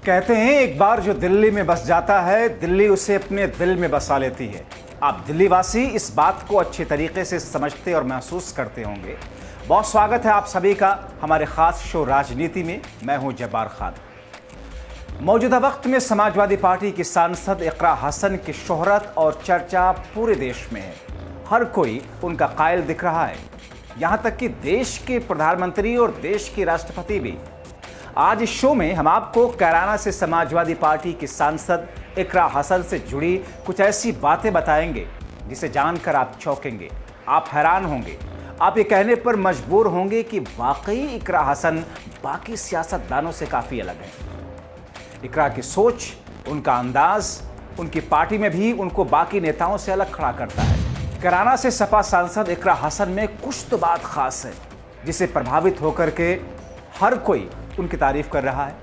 कहते हैं एक बार जो दिल्ली में बस जाता है, दिल्ली उसे अपने दिल में बसा लेती है। आप दिल्ली वासी इस बात को अच्छे तरीके से समझते और महसूस करते होंगे। बहुत स्वागत है आप सभी का हमारे खास शो राजनीति में। मैं हूं जब्बार खान। मौजूदा वक्त में समाजवादी पार्टी की सांसद इकरा हसन की शोहरत और चर्चा पूरे देश में है। हर कोई उनका कायल दिख रहा है, यहां तक कि देश के प्रधानमंत्री और देश के राष्ट्रपति भी। आज इस शो में हम आपको कैराना से समाजवादी पार्टी की सांसद इकरा हसन से जुड़ी कुछ ऐसी बातें बताएंगे जिसे जानकर आप चौंकेंगे, आप हैरान होंगे, आप ये कहने पर मजबूर होंगे कि वाकई इकरा हसन बाकी सियासतदानों से काफ़ी अलग है। इकरा की सोच, उनका अंदाज, उनकी पार्टी में भी उनको बाकी नेताओं से अलग खड़ा करता है। कैराना से सपा सांसद इकरा हसन में कुछ तो बात खास है जिसे प्रभावित होकर के हर कोई उनकी तारीफ कर रहा है।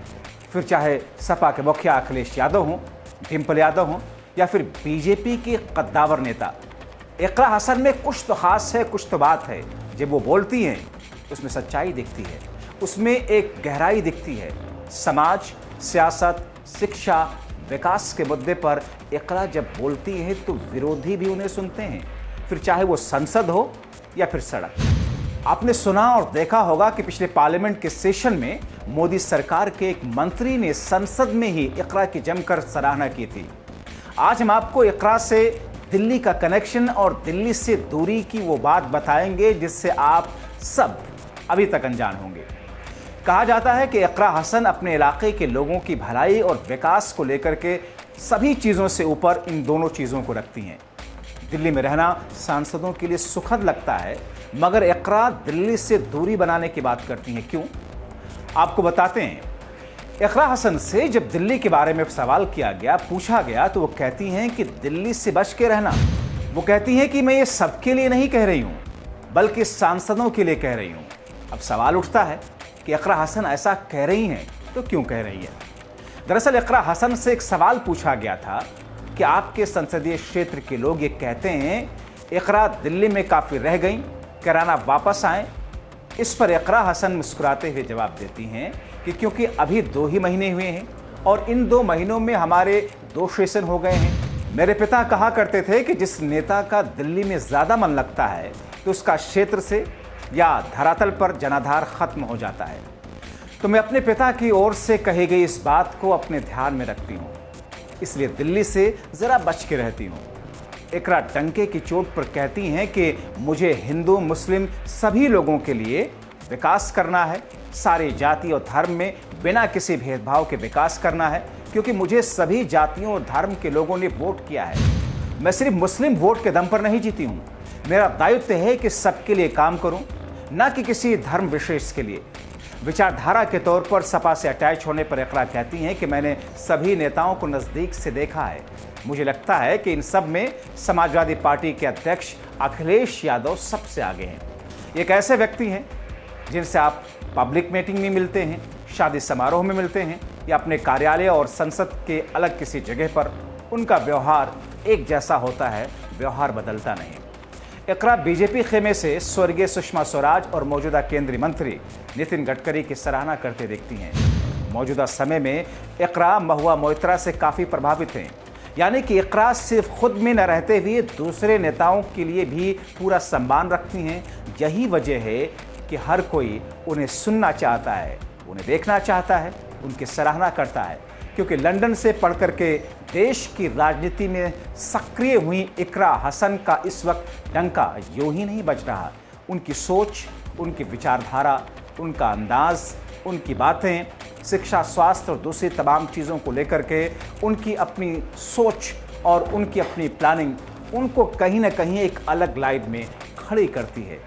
फिर चाहे सपा के मुखिया अखिलेश यादव हों, डिम्पल यादव हों या फिर बीजेपी के कद्दावर नेता, इकरा हसन में कुछ तो खास है, कुछ तो बात है। जब वो बोलती हैं उसमें सच्चाई दिखती है, उसमें एक गहराई दिखती है। समाज, सियासत, शिक्षा, विकास के मुद्दे पर इकरा जब बोलती है तो विरोधी भी उन्हें सुनते हैं, फिर चाहे वो संसद हो या फिर सड़क। आपने सुना और देखा होगा कि पिछले पार्लियामेंट के सेशन में मोदी सरकार के एक मंत्री ने संसद में ही इकरा की जमकर सराहना की थी। आज हम आपको इकरा से दिल्ली का कनेक्शन और दिल्ली से दूरी की वो बात बताएंगे जिससे आप सब अभी तक अनजान होंगे। कहा जाता है कि इकरा हसन अपने इलाके के लोगों की भलाई और विकास को लेकर के सभी चीज़ों से ऊपर इन दोनों चीज़ों को रखती हैं। दिल्ली में रहना सांसदों के लिए सुखद लगता है, मगर इकरा दिल्ली से दूरी बनाने की बात करती हैं। क्यों? आपको बताते हैं। इकरा हसन से जब दिल्ली के बारे में सवाल किया गया, पूछा गया, तो वो कहती हैं कि दिल्ली से बच के रहना। वो कहती हैं कि मैं ये सबके लिए नहीं कह रही हूँ, बल्कि सांसदों के लिए कह रही हूँ। अब सवाल उठता है कि इकरा हसन ऐसा कह रही हैं तो क्यों कह रही है? दरअसल इकरा हसन से एक सवाल पूछा गया था कि आपके संसदीय क्षेत्र के लोग ये कहते हैं इकरा दिल्ली में काफ़ी रह गई, कैराना वापस आए। इस पर इकरा हसन मुस्कुराते हुए जवाब देती हैं कि क्योंकि अभी 2 ही महीने हुए हैं और इन 2 महीनों में हमारे 2 सेशन हो गए हैं। मेरे पिता कहा करते थे कि जिस नेता का दिल्ली में ज़्यादा मन लगता है तो उसका क्षेत्र से या धरातल पर जनाधार खत्म हो जाता है। तो मैं अपने पिता की ओर से कही गई इस बात को अपने ध्यान में रखती हूँ, इसलिए दिल्ली से ज़रा बच के रहती हूँ। इकरा डंके की चोट पर कहती हैं कि मुझे हिंदू मुस्लिम सभी लोगों के लिए विकास करना है, सारी जाति और धर्म में बिना किसी भेदभाव के विकास करना है, क्योंकि मुझे सभी जातियों और धर्म के लोगों ने वोट किया है। मैं सिर्फ मुस्लिम वोट के दम पर नहीं जीती हूँ। मेरा दायित्व है कि सबके लिए काम करूँ, न कि किसी धर्म विशेष के लिए। विचारधारा के तौर पर सपा से अटैच होने पर इकरा कहती हैं कि मैंने सभी नेताओं को नज़दीक से देखा है। मुझे लगता है कि इन सब में समाजवादी पार्टी के अध्यक्ष अखिलेश यादव सबसे आगे हैं। एक ऐसे व्यक्ति हैं जिनसे आप पब्लिक मीटिंग में मिलते हैं, शादी समारोह में मिलते हैं या अपने कार्यालय और संसद के अलग किसी जगह पर, उनका व्यवहार एक जैसा होता है, व्यवहार बदलता नहीं। इकरा बीजेपी खेमे से स्वर्गीय सुषमा स्वराज और मौजूदा केंद्रीय मंत्री नितिन गडकरी की सराहना करते दिखती हैं। मौजूदा समय में इकरा महुआ मोइत्रा से काफ़ी प्रभावित हैं, यानी कि इकरा सिर्फ खुद में न रहते हुए दूसरे नेताओं के लिए भी पूरा सम्मान रखती हैं। यही वजह है कि हर कोई उन्हें सुनना चाहता है, उन्हें देखना चाहता है, उनकी सराहना करता है, क्योंकि लंदन से पढ़ करके देश की राजनीति में सक्रिय हुई इकरा हसन का इस वक्त डंका यूं ही नहीं बज रहा। उनकी सोच, उनकी विचारधारा, उनका अंदाज, उनकी बातें, शिक्षा, स्वास्थ्य और दूसरी तमाम चीज़ों को लेकर के उनकी अपनी सोच और उनकी अपनी प्लानिंग उनको कहीं ना कहीं एक अलग लाइन में खड़ी करती है।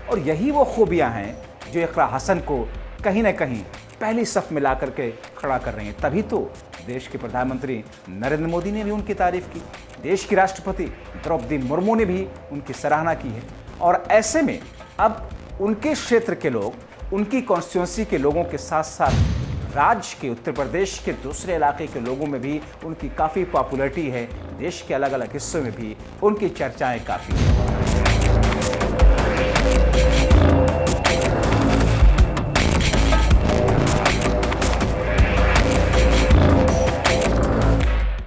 और यही वो खूबियाँ हैं जो इकरा हसन को कहीं ना कहीं पहली सफ में ला करके खड़ा कर रही हैं। तभी तो देश के प्रधानमंत्री नरेंद्र मोदी ने भी उनकी तारीफ की, देश की राष्ट्रपति द्रौपदी मुर्मू ने भी उनकी सराहना की है। और ऐसे में अब उनके क्षेत्र के लोग, उनकी कॉन्स्टिट्यूंसी के लोगों के साथ साथ राज्य के, उत्तर प्रदेश के दूसरे इलाके के लोगों में भी उनकी काफ़ी पॉपुलैरिटी है। देश के अलग अलग हिस्सों में भी उनकी चर्चाएं काफ़ी हैं।